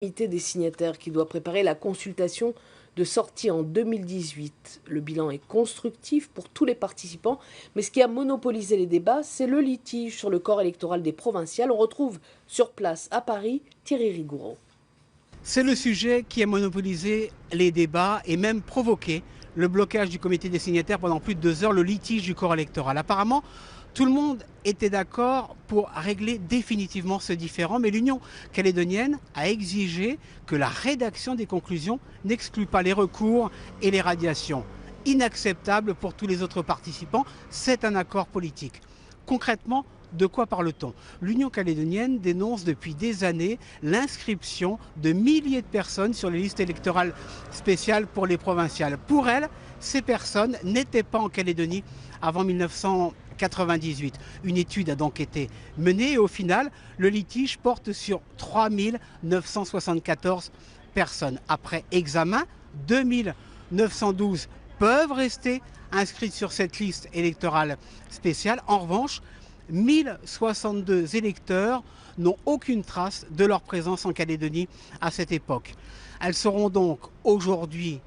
Comité des signataires qui doit préparer la consultation de sortie en 2018. Le bilan est constructif pour tous les participants, mais ce qui a monopolisé les débats, c'est le litige sur le corps électoral des provinciales. On retrouve sur place à Paris Thierry Rigoureau. C'est le sujet qui a monopolisé les débats et même provoqué le blocage du comité des signataires pendant plus de 2 heures, le litige du corps électoral. Apparemment, tout le monde était d'accord pour régler définitivement ce différend, mais l'Union calédonienne a exigé que la rédaction des conclusions n'exclue pas les recours et les radiations. Inacceptable pour tous les autres participants, c'est un accord politique. Concrètement, de quoi parle-t-on? L'Union calédonienne dénonce depuis des années l'inscription de milliers de personnes sur les listes électorales spéciales pour les provinciales. Pour elle, ces personnes n'étaient pas en Calédonie avant 1998. Une étude a donc été menée et au final, le litige porte sur 3 974 personnes. Après examen, 2 912 peuvent rester inscrites sur cette liste électorale spéciale. En revanche, 1062 électeurs n'ont aucune trace de leur présence en Calédonie à cette époque. Elles seront donc aujourd'hui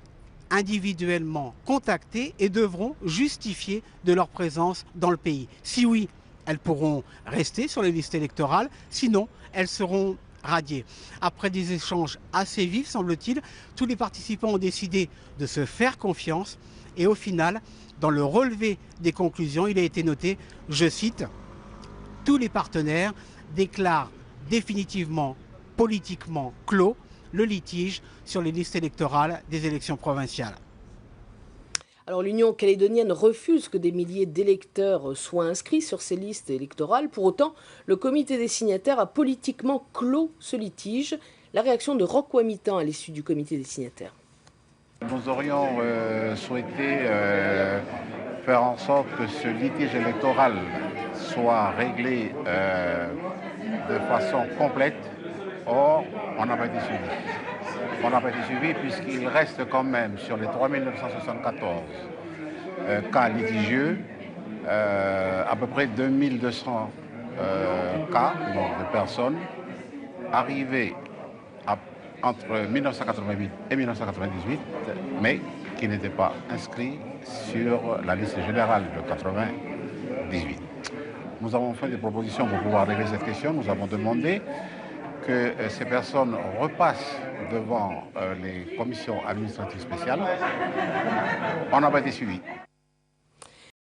individuellement contactées et devront justifier de leur présence dans le pays. Si oui, elles pourront rester sur les listes électorales, sinon elles seront radiées. Après des échanges assez vifs, semble-t-il, tous les participants ont décidé de se faire confiance et au final, dans le relevé des conclusions, il a été noté, je cite, « Tous les partenaires déclarent définitivement, politiquement clos, le litige sur les listes électorales des élections provinciales. » Alors l'Union calédonienne refuse que des milliers d'électeurs soient inscrits sur ces listes électorales. Pour autant, le comité des signataires a politiquement clos ce litige. La réaction de Roch Ouamitan à l'issue du comité des signataires. Nous aurions souhaité faire en sorte que ce litige électoral soit réglé de façon complète. Or, on n'a pas été suivi. On n'a pas été suivi puisqu'il reste quand même sur les 3 974 cas litigieux, à peu près 2200 cas de personnes arrivées entre 1988 et 1998, mais qui n'étaient pas inscrits sur la liste générale de 1998. Nous avons fait des propositions pour pouvoir régler cette question. Nous avons demandé que ces personnes repassent devant les commissions administratives spéciales. On n'a pas été suivi.